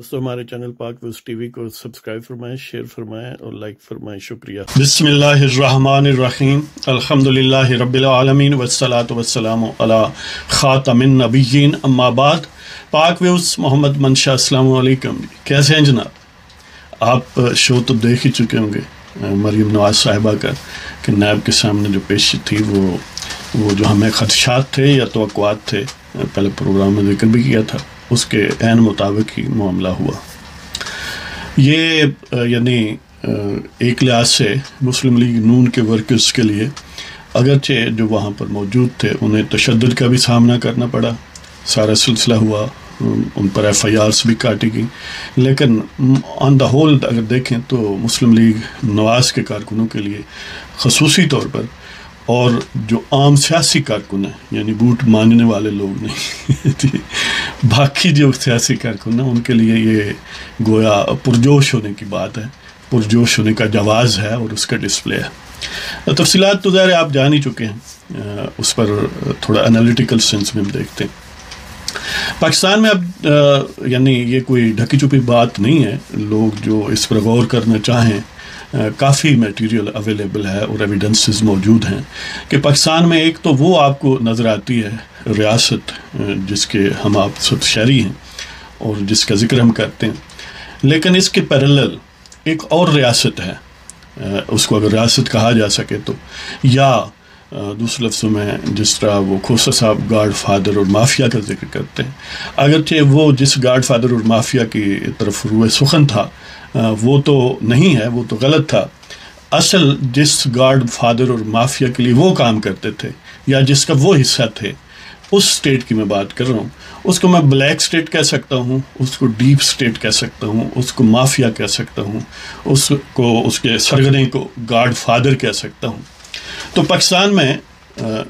دوستو ہمارے چینل پاک ویوز ٹی وی کو سبسکرائب فرمائیں، شیئر فرمائیں اور لائک فرمائیں. شکریہ. بسم اللہ الرحمن الرحیم. الحمدللہ رب العالمین والصلاة والسلام علی خاتم النبیین. اما بعد. پاک ویوز محمد منشا، السلام علیکم. کیسے ہیں جناب؟ آپ شو تو دیکھ ہی چکے ہوں گے مریم نواز صاحبہ کا کہ نیب کے سامنے جو پیشی تھی وہ جو ہمیں خدشات تھے یا توقعات تھے، پہلے پروگرام میں ذکر بھی کیا تھا، اس کے عین مطابق ہی معاملہ ہوا. یہ یعنی ایک لحاظ سے مسلم لیگ نون کے ورکرز کے لیے اگرچہ جو وہاں پر موجود تھے انہیں تشدد کا بھی سامنا کرنا پڑا، سارا سلسلہ ہوا، ان پر ایف آئی آرز بھی کاٹی گئی، لیکن آن دا ہول اگر دیکھیں تو مسلم لیگ نواز کے کارکنوں کے لیے خصوصی طور پر، اور جو عام سیاسی کارکن ہیں یعنی بوٹ ماننے والے لوگ نہیں باقی جو سیاسی کارکن ہیں ان کے لیے یہ گویا پرجوش ہونے کی بات ہے، پرجوش ہونے کا جواز ہے اور اس کا ڈسپلے ہے. تفصیلات تو ظاہر آپ جان ہی چکے ہیں، اس پر تھوڑا انالیٹیکل سینس میں ہم دیکھتے ہیں. پاکستان میں اب یعنی یہ کوئی ڈھکی چھپی بات نہیں ہے، لوگ جو اس پر غور کرنا چاہیں کافی میٹیریل اویلیبل ہے اور ایویڈنسز موجود ہیں کہ پاکستان میں ایک تو وہ آپ کو نظر آتی ہے ریاست جس کے ہم آپ سب شہری ہیں اور جس کا ذکر ہم کرتے ہیں، لیکن اس کے پیرلل ایک اور ریاست ہے، اس کو اگر ریاست کہا جا سکے تو، یا دوسرے لفظوں میں جس طرح وہ کھوسہ صاحب گاڈ فادر اور مافیا کا ذکر کرتے ہیں، اگرچہ وہ جس گاڈ فادر اور مافیا کی طرف روئے سخن تھا وہ تو نہیں ہے، وہ تو غلط تھا. اصل جس گاڈ فادر اور مافیا کے لیے وہ کام کرتے تھے یا جس کا وہ حصہ تھے، اس سٹیٹ کی میں بات کر رہا ہوں. اس کو میں بلیک سٹیٹ کہہ سکتا ہوں، اس کو ڈیپ سٹیٹ کہہ سکتا ہوں، اس کو مافیا کہہ سکتا ہوں، اس کے سرگنے کو گاڈ فادر کہہ سکتا ہوں. تو پاکستان میں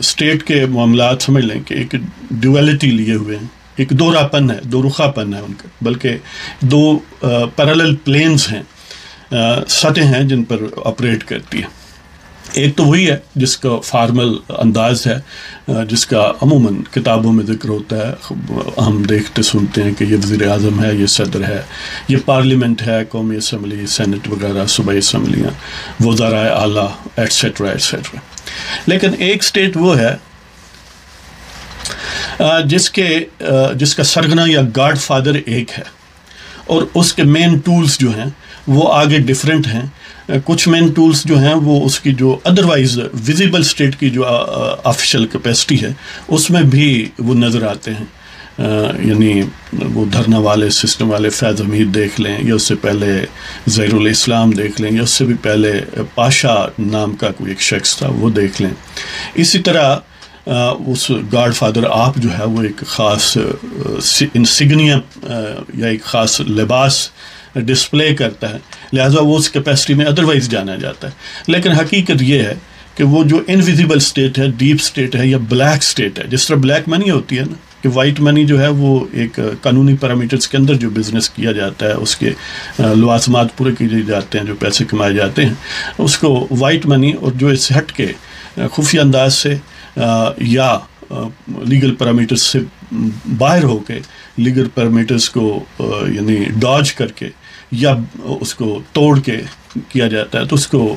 سٹیٹ کے معاملات سمجھ لیں کہ ایک ڈویلٹی لیے ہوئے ہیں، ایک دورہ پن ہے، دو رخا پن ہے ان کا، بلکہ دو پیرالل پلینز ہیں، سطح ہیں جن پر آپریٹ کرتی ہے. ایک تو وہی ہے جس کا فارمل انداز ہے، جس کا عموماً کتابوں میں ذکر ہوتا ہے، ہم دیکھتے سنتے ہیں کہ یہ وزیر اعظم ہے، یہ صدر ہے، یہ پارلیمنٹ ہے، قومی اسمبلی، سینٹ وغیرہ، صوبائی اسمبلیاں، وزراء اعلیٰ ایٹسیٹرا ایٹسیٹرا. لیکن ایک سٹیٹ وہ ہے جس کا سرگنا یا گاڈ فادر ایک ہے اور اس کے مین ٹولز جو ہیں وہ آگے ڈیفرنٹ ہیں. کچھ مین ٹولز جو ہیں وہ اس کی جو ادروائز ویزیبل سٹیٹ کی جو آفیشیل کیپیسٹی ہے اس میں بھی وہ نظر آتے ہیں. یعنی وہ دھرنا والے سسٹم والے فیض حمید دیکھ لیں، یا اس سے پہلے ظہیر الاسلام دیکھ لیں، یا اس سے بھی پہلے پاشا نام کا کوئی ایک شخص تھا وہ دیکھ لیں. اسی طرح اس گاڈ فادر آپ جو ہے وہ ایک خاص انسگنیا یا ایک خاص لباس ڈسپلے کرتا ہے، لہٰذا وہ اس کیپیسٹی میں ادروائز جانا جاتا ہے. لیکن حقیقت یہ ہے کہ وہ جو انویزیبل سٹیٹ ہے، ڈیپ سٹیٹ ہے یا بلیک سٹیٹ ہے، جس طرح بلیک منی ہوتی ہے نا کہ وائٹ منی جو ہے وہ ایک قانونی پیرامیٹرز کے اندر جو بزنس کیا جاتا ہے، اس کے لوازمات پورے کیے جاتے ہیں، جو پیسے کمائے جاتے ہیں، اس کو وائٹ منی، اور جو اس سے ہٹ کے خفیہ انداز سے یا لیگل پیرامیٹرز سے باہر ہو کے لیگل پیرامیٹرز کو یعنی ڈاج کر کے یا اس کو توڑ کے کیا جاتا ہے، تو اس کو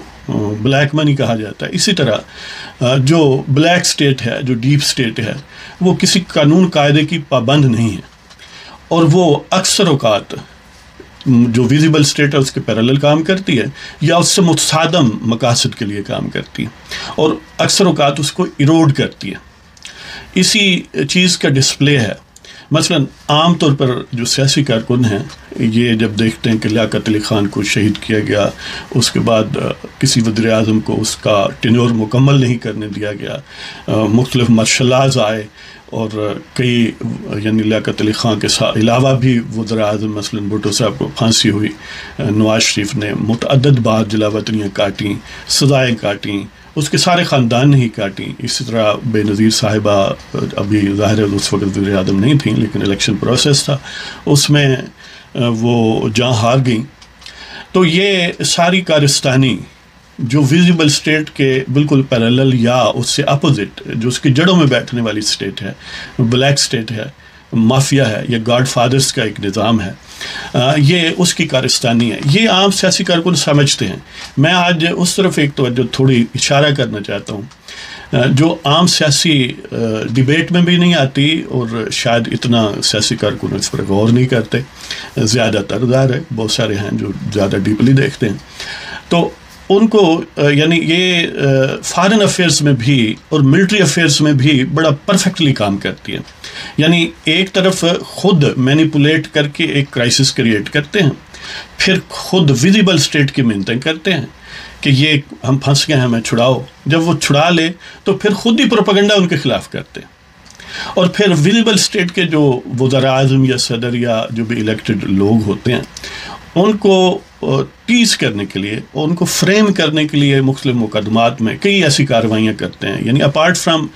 بلیک منی کہا جاتا ہے. اسی طرح جو بلیک سٹیٹ ہے، جو ڈیپ سٹیٹ ہے، وہ کسی قانون قاعدے کی پابند نہیں ہے، اور وہ اکثر اوقات جو ویزیبل سٹیٹ ہے اس کے پیرالل کام کرتی ہے یا اس سے متصادم مقاصد کے لیے کام کرتی ہے، اور اکثر اوقات اس کو ایروڈ کرتی ہے. اسی چیز کا ڈسپلے ہے. مثلا عام طور پر جو سیاسی کارکن ہیں یہ جب دیکھتے ہیں کہ لیاقت علی خان کو شہید کیا گیا، اس کے بعد کسی وزیر اعظم کو اس کا ٹینور مکمل نہیں کرنے دیا گیا، مختلف مارشلاز آئے، اور کئی یعنی لیاقت علی خان کے علاوہ بھی وزیر اعظم مثلا بھٹو صاحب کو پھانسی ہوئی، نواز شریف نے متعدد بار جلاوطنیاں کاٹیں، سزائیں کاٹیں، اس کے سارے خاندان نے ہی کاٹیں. اسی طرح بے نظیر صاحبہ ابھی ظاہر ہے اس وقت وزیر اعظم نہیں تھیں، لیکن الیکشن پروسیس تھا، اس میں وہ جاں ہار گئیں. تو یہ ساری کارستانی جو ویزیبل سٹیٹ کے بالکل پیرالل یا اس سے اپوزٹ، جو اس کی جڑوں میں بیٹھنے والی سٹیٹ ہے، بلیک سٹیٹ ہے، مافیا ہے یا گاڈ فادرز کا ایک نظام ہے، یہ اس کی کارستانی ہے، یہ عام سیاسی کارکن سمجھتے ہیں۔ میں آج اس طرف ایک توجہ تھوڑی اشارہ کرنا چاہتا ہوں جو عام سیاسی ڈیبیٹ میں بھی نہیں آتی، اور شاید اتنا سیاسی کارکن اس پر غور نہیں کرتے، زیادہ تر ظاہر ہے بہت سارے ہیں جو زیادہ ڈیپلی دیکھتے ہیں، تو ان کو یعنی یہ فارن افیئرس میں بھی اور ملٹری افیئرس میں بھی بڑا پرفیکٹلی کام کرتی ہے۔ یعنی ایک طرف خود مینیپولیٹ کر کے ایک کرائسس کریٹ کرتے ہیں، پھر خود ویزیبل اسٹیٹ کی منتیں کرتے ہیں کہ یہ ہم پھنس گئے ہیں، ہمیں چھڑاؤ۔ جب وہ چھڑا لے تو پھر خود ہی پروپیگنڈا ان کے خلاف کرتے ہیں، اور پھر ویزیبل اسٹیٹ کے جو وزراء اعظم یا صدر یا جو بھی الیکٹڈ لوگ ہوتے ہیں ان کو ٹیز کرنے کے لیے، ان کو فریم کرنے کے لیے مختلف مقدمات میں کئی ایسی کارروائیاں کرتے ہیں۔ یعنی apart from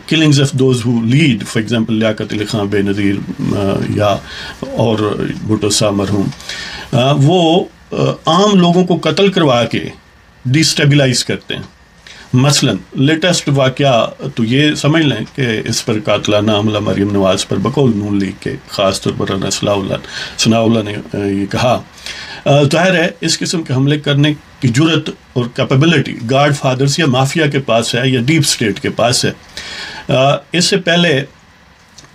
killings of those who lead, for example Liaquat Ali Khan بے نظیر یا اور بھٹو صاحب مرحوم، وہ عام لوگوں کو قتل کروا کے ڈیسٹیبلائز کرتے ہیں۔ مثلا لیٹسٹ واقعہ تو یہ سمجھ لیں کہ اس پر قاتلانہ حملہ مریم نواز پر بقول نون لیگ کے، خاص طور پر رانا ثناء اللہ نے یہ کہا، ظاہر ہے اس قسم کے حملے کرنے کی جرت اور کیپیبلٹی گاڈ فادرز یا مافیا کے پاس ہے یا ڈیپ اسٹیٹ کے پاس ہے۔ اس سے پہلے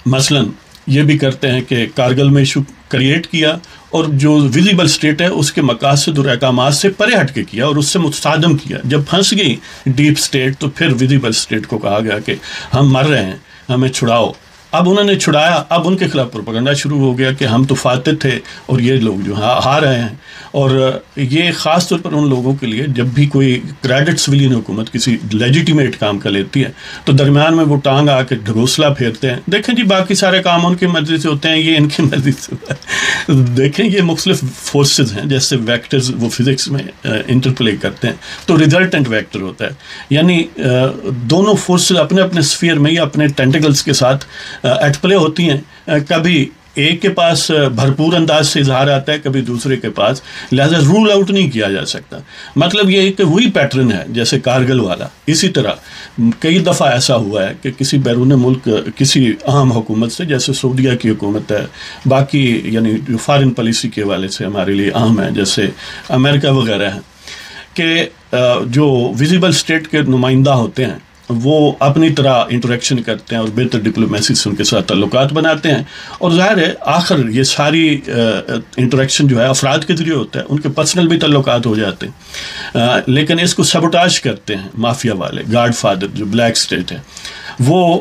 مثلا یہ بھی کرتے ہیں کہ کارگل میں ایشو کریٹ کیا اور جو ویزیبل اسٹیٹ ہے اس کے مقاصد اور احکامات سے پرے ہٹ کے کیا اور اس سے متصادم کیا۔ جب پھنس گئی ڈیپ اسٹیٹ تو پھر ویزیبل اسٹیٹ کو کہا گیا کہ ہم مر رہے ہیں، ہمیں چھڑاؤ۔ اب انہوں نے چھڑایا، اب ان کے خلاف پروپیگنڈا شروع ہو گیا کہ ہم تو فاتح تھے اور یہ لوگ جو ہار رہے ہیں۔ اور یہ خاص طور پر ان لوگوں کے لیے جب بھی کوئی کریڈٹ سویلین حکومت کسی لیجیٹیمیٹ کام کا لیتی ہے تو درمیان میں وہ ٹانگ آ کے ڈھگوسلا پھیرتے ہیں، دیکھیں جی باقی سارے کام ان کی مرضی سے ہوتے ہیں، یہ ان کی مرضی سے ہوتا ہے۔ دیکھیں یہ مختلف فورسز ہیں، جیسے ویکٹرز وہ فزکس میں انٹرپلے کرتے ہیں تو ریزلٹنٹ ویکٹر ہوتا ہے، یعنی دونوں فورسز اپنے اپنے اسفیئر میں یا اپنے ٹینٹیکلز کے ساتھ ایٹ پلے ہوتی ہیں۔ کبھی ایک کے پاس بھرپور انداز سے اظہار آتا ہے، کبھی دوسرے کے پاس، لہذا رول آؤٹ نہیں کیا جا سکتا۔ مطلب یہ کہ وہی پیٹرن ہے جیسے کارگل والا۔ اسی طرح کئی دفعہ ایسا ہوا ہے کہ کسی بیرون ملک کسی اہم حکومت سے، جیسے سعودیہ کی حکومت ہے، باقی یعنی جو فارن پالیسی کے حوالے سے ہمارے لیے اہم ہے جیسے امریکہ وغیرہ ہیں، کہ جو ویزیبل اسٹیٹ کے نمائندہ ہوتے ہیں وہ اپنی طرح انٹریکشن کرتے ہیں اور بہتر ڈپلومیسی سے ان کے ساتھ تعلقات بناتے ہیں، اور ظاہر ہے آخر یہ ساری انٹریکشن جو ہے افراد کے ذریعے ہوتا ہے، ان کے پرسنل بھی تعلقات ہو جاتے ہیں، لیکن اس کو سبوٹاج کرتے ہیں مافیا والے، گاڈ فادر جو بلیک اسٹیٹ ہے، وہ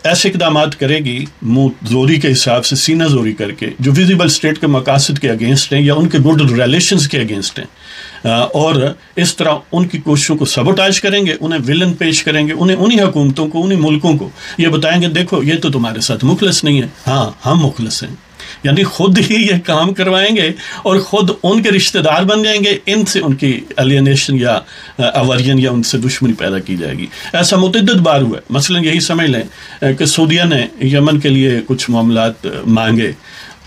ایسے اقدامات کرے گی منہ زوری کے حساب سے، سینہ زوری کر کے، جو ویزیبل اسٹیٹ کے مقاصد کے اگینسٹ ہیں یا ان کے گڈ ریلیشنز کے اگینسٹ ہیں، اور اس طرح ان کی کوششوں کو سبوٹاج کریں گے، انہیں ویلن پیش کریں گے، انہیں حکومتوں کو، انہیں ملکوں کو یہ بتائیں گے دیکھو یہ تو تمہارے ساتھ مخلص نہیں ہے، ہاں ہم مخلص ہیں، یعنی خود ہی یہ کام کروائیں گے اور خود ان کے رشتہ دار بن جائیں گے، ان سے ان کی الینیشن یا اوریجن یا ان سے دشمنی پیدا کی جائے گی۔ ایسا متعدد بار ہوا ہے۔ مثلا یہی سمجھ لیں کہ سعودیہ نے یمن کے لیے کچھ معاملات مانگے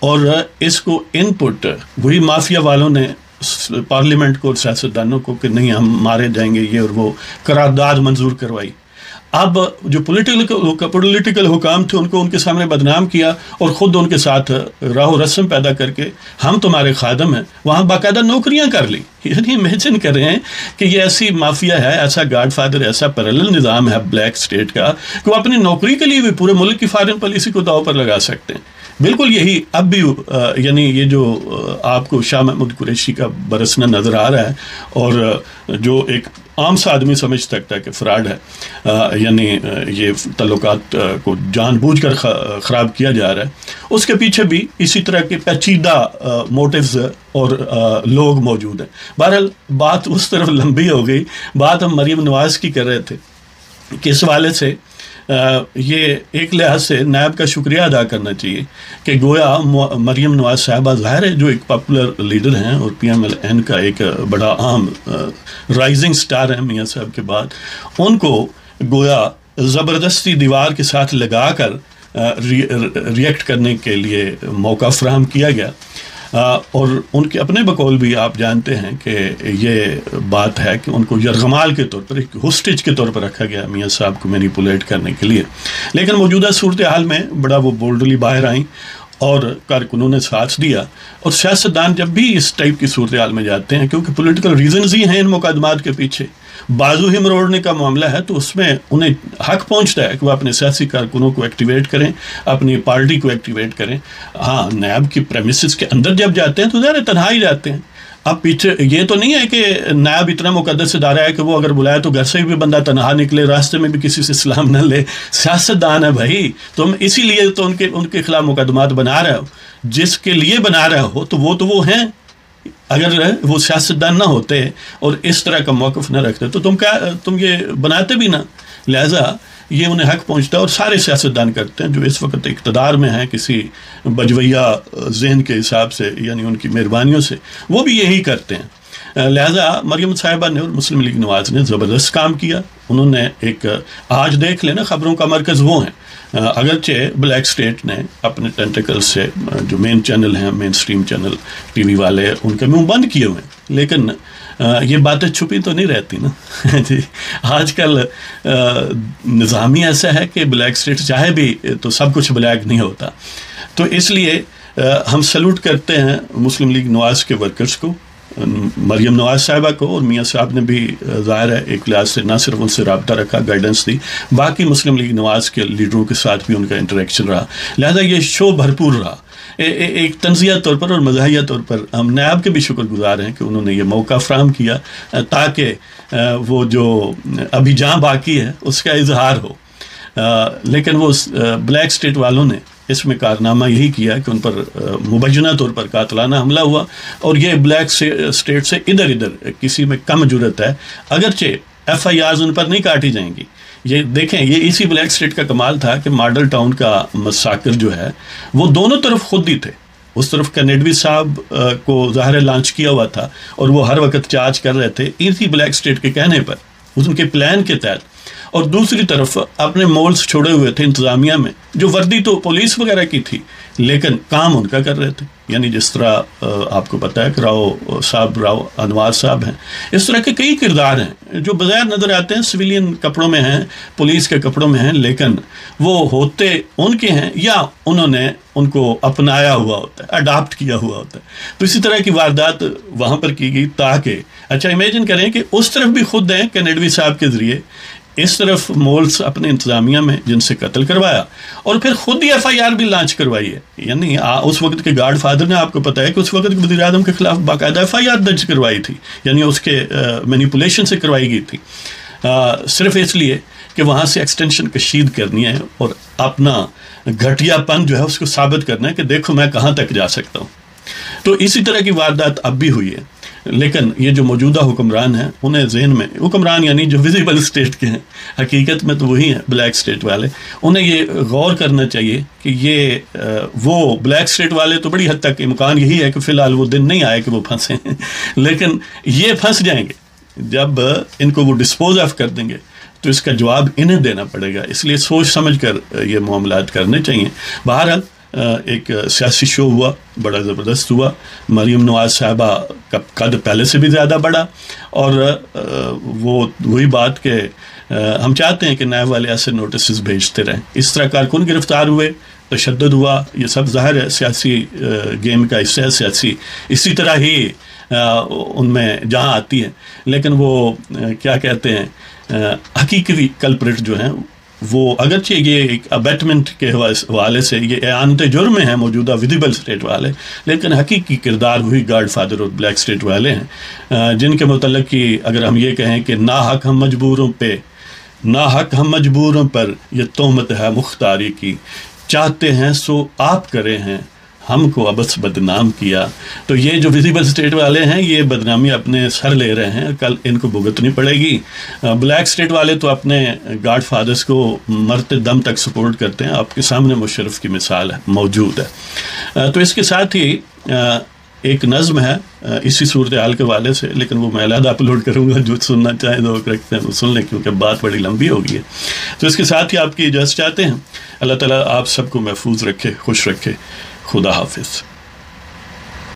اور اس کو ان پٹ وہی مافیا والوں نے پارلیمنٹ کو اور سیاستدانوں کو کہ نہیں ہم مارے جائیں گے یہ اور وہ قرارداد منظور کروائی۔ اب جو پولیٹیکل حکام تھے ان کو ان کے سامنے بدنام کیا اور خود ان کے ساتھ راہ و رسم پیدا کر کے ہم تمہارے خادم ہیں، وہاں باقاعدہ نوکریاں کر لی۔ یعنی امیجن کریں کہ یہ ایسی مافیا ہے، ایسا گاڈ فادر، ایسا پیرلل نظام ہے بلیک اسٹیٹ کا کہ وہ اپنی نوکری کے لیے بھی پورے ملک کی فارن پالیسی کو داؤ پر لگا سکتے ہیں۔ بالکل یہی اب بھی یعنی یہ جو آپ کو شاہ محمود قریشی کا برسنا نظر آ رہا ہے اور جو ایک عام سا آدمی سمجھ سکتا ہے کہ فراڈ ہے، یعنی یہ تعلقات کو جان بوجھ کر خراب کیا جا رہا ہے، اس کے پیچھے بھی اسی طرح کے پیچیدہ موٹیوز اور لوگ موجود ہیں۔ بہرحال بات اس طرف لمبی ہو گئی، بات ہم مریم نواز کی کر رہے تھے کہ اس حوالے سے یہ ایک لحاظ سے نیب کا شکریہ ادا کرنا چاہیے کہ گویا مریم نواز صاحبہ ظاہر ہے جو ایک پاپولر لیڈر ہیں اور پی ایم ایل این کا ایک بڑا اہم رائزنگ سٹار ہے میاں صاحب کے بعد، ان کو گویا زبردستی دیوار کے ساتھ لگا کر ریئیکٹ کرنے کے لیے موقع فراہم کیا گیا۔ اور ان کے اپنے بقول بھی آپ جانتے ہیں کہ یہ بات ہے کہ ان کو یرغمال کے طور پر ایک ہوسٹیج کے طور پر رکھا گیا میاں صاحب کو مینیپولیٹ کرنے کے لیے. لیکن موجودہ صورتحال میں بڑا وہ بولڈلی باہر آئیں اور کارکنوں نے ساتھ دیا. اور سیاستدان جب بھی اس ٹائپ کی صورتحال میں جاتے ہیں کیونکہ پولیٹیکل ریزنز ہی ہیں ان مقدمات کے پیچھے, بازو ہی مروڑنے کا معاملہ ہے, تو اس میں انہیں حق پہنچتا ہے کہ وہ اپنے سیاسی کارکنوں کو ایکٹیویٹ کریں, اپنی پارٹی کو ایکٹیویٹ کریں. ہاں, نیب کی پریمیسز کے اندر جب جاتے ہیں تو ظاہر تنہا ہی جاتے ہیں. اب پیچھے یہ تو نہیں ہے کہ نیب اتنا مقدس ادارہ ہے کہ وہ اگر بلائے تو گھر سے بھی بندہ تنہا نکلے, راستے میں بھی کسی سے سلام نہ لے. سیاستدان ہے بھائی, تم اسی لیے تو ان کے خلاف مقدمات بنا رہے ہو. جس کے لیے بنا رہے ہو تو وہ ہیں. اگر وہ سیاستدان نہ ہوتے اور اس طرح کا موقف نہ رکھتے تو تم یہ بناتے بھی نہ. لہٰذا یہ انہیں حق پہنچتا ہے, اور سارے سیاستدان کرتے ہیں جو اس وقت اقتدار میں ہیں کسی بجویہ ذہن کے حساب سے, یعنی ان کی مہربانیوں سے, وہ بھی یہی کرتے ہیں. لہٰذا مریم صاحبہ نے اور مسلم لیگ نواز نے زبردست کام کیا. انہوں نے ایک آج دیکھ لینا خبروں کا مرکز وہ ہیں. اگرچہ بلیک سٹیٹ نے اپنے ٹینٹیکل سے جو مین چینل ہیں, مین سٹریم چینل ٹی وی والے, ان کے منہ بند کیے ہوئے ہیں, لیکن یہ باتیں چھپی تو نہیں رہتی نا جی. آج کل نظام ہی ایسا ہے کہ بلیک سٹیٹ چاہے بھی تو سب کچھ بلیک نہیں ہوتا. تو اس لیے ہم سلوٹ کرتے ہیں مسلم لیگ نواز کے ورکرز کو, مریم نواز صاحبہ کو, اور میاں صاحب نے بھی ظاہر ہے ایک لحاظ سے نہ صرف ان سے رابطہ رکھا, گائیڈنس دی, باقی مسلم لیگ نواز کے لیڈروں کے ساتھ بھی ان کا انٹریکشن رہا. لہذا یہ شو بھرپور رہا. ایک تنزیہ طور پر اور مزاحیہ طور پر ہم نیب کے بھی شکر گزار ہیں کہ انہوں نے یہ موقع فراہم کیا تاکہ وہ جو ابھی جہاں باقی ہے اس کا اظہار ہو. لیکن وہ بلیک سٹیٹ والوں نے اس میں کارنامہ یہی کیا کہ ان پر مبینہ طور پر قاتلانہ حملہ ہوا, اور یہ بلیک سٹیٹ سے ادھر کسی میں کم جرت ہے. اگرچہ ایف آئی آرز ان پر نہیں کاٹی جائیں گی. یہ دیکھیں, یہ اسی بلیک سٹیٹ کا کمال تھا کہ ماڈل ٹاؤن کا مساکر جو ہے وہ دونوں طرف خود ہی تھے. اس طرف کینیڈوی صاحب کو ظاہر لانچ کیا ہوا تھا اور وہ ہر وقت چارج کر رہے تھے اسی بلیک سٹیٹ کے کہنے پر, ان کے پلان کے تحت. اور دوسری طرف اپنے مولز چھوڑے ہوئے تھے انتظامیہ میں, جو وردی تو پولیس وغیرہ کی تھی لیکن کام ان کا کر رہے تھے. یعنی جس طرح آپ کو پتہ ہے کہ راؤ انوار صاحب ہیں, اس طرح کے کئی کردار ہیں جو بظاہر نظر آتے ہیں سویلین کپڑوں میں ہیں, پولیس کے کپڑوں میں ہیں, لیکن وہ ہوتے ان کے ہیں یا انہوں نے ان کو اپنایا ہوا ہوتا ہے, اڈاپٹ کیا ہوا ہوتا ہے. تو اسی طرح کی واردات وہاں پر کی گئی تاکہ اچھا امیجن کریں کہ اس طرف بھی خود ہیں کینیڈوی صاحب کے ذریعے, اس طرف مولز اپنے انتظامیہ میں جن سے قتل کروایا, اور پھر خود ہی ایف آئی آر بھی لانچ کروائی ہے. یعنی اس وقت کے گاڈ فادر نے, آپ کو پتہ ہے کہ اس وقت کے وزیر اعظم کے خلاف باقاعدہ ایف آئی آر درج کروائی تھی, یعنی اس کے مینیپولیشن سے کروائی گئی تھی, صرف اس لیے کہ وہاں سے ایکسٹینشن کشید کرنی ہے اور اپنا گھٹیا پن جو ہے اس کو ثابت کرنا ہے کہ دیکھو میں کہاں تک جا سکتا ہوں. تو اسی طرح کی واردات اب بھی ہوئی ہے. لیکن یہ جو موجودہ حکمران ہیں انہیں ذہن میں, حکمران یعنی جو ویزیبل اسٹیٹ کے ہیں, حقیقت میں تو وہی ہیں بلیک اسٹیٹ والے, انہیں یہ غور کرنا چاہیے کہ یہ وہ بلیک اسٹیٹ والے تو بڑی حد تک امکان یہی ہے کہ فی الحال وہ دن نہیں آئے کہ وہ پھنسیں, لیکن یہ پھنس جائیں گے. جب ان کو وہ ڈسپوز آف کر دیں گے تو اس کا جواب انہیں دینا پڑے گا. اس لیے سوچ سمجھ کر یہ معاملات کرنے چاہیے. بہرحال ایک سیاسی شو ہوا, بڑا زبردست ہوا. مریم نواز صاحبہ کا قد پہلے سے بھی زیادہ بڑا, اور وہی بات کہ ہم چاہتے ہیں کہ نیب والے ایسے نوٹسز بھیجتے رہیں. اس طرح کارکن گرفتار ہوئے, تشدد ہوا, یہ سب ظاہر ہے سیاسی گیم کا حصہ ہے, سیاسی اسی طرح ہی ان میں جہاں آتی ہے. لیکن وہ کیا کہتے ہیں حقیقی کلپریٹ جو ہیں وہ اگرچہ یہ ایک ابیٹمنٹ کے حوالے سے یہ اعانت جرم ہیں موجودہ ویزیبل اسٹیٹ والے, لیکن حقیقی کردار وہی گاڈ فادر اور بلیک اسٹیٹ والے ہیں, جن کے متعلق کہ اگر ہم یہ کہیں کہ ناحق ہم مجبوروں پر یہ تہمت ہے مختاری کی, چاہتے ہیں سو آپ کرے ہیں ہم کو ابس بدنام کیا. تو یہ جو ویزیبل اسٹیٹ والے ہیں یہ بدنامی اپنے سر لے رہے ہیں, کل ان کو بھگتنی پڑے گی. بلیک اسٹیٹ والے تو اپنے گاڈ فادرز کو مرتے دم تک سپورٹ کرتے ہیں. آپ کے سامنے مشرف کی مثال ہے, موجود ہے. تو اس کے ساتھ ہی ایک نظم ہے اسی صورتحال کے حوالے سے, لیکن وہ میں علیحدہ اپلوڈ کروں گا, جو سننا چاہیں تو رکھتے ہیں وہ سن لیں, کیونکہ بات بڑی لمبی ہو گئی ہے. تو اس کے ساتھ ہی آپ کی اجازت چاہتے ہیں. اللہ تعالیٰ آپ سب کو محفوظ رکھے, خوش رکھے. خدا حافظ.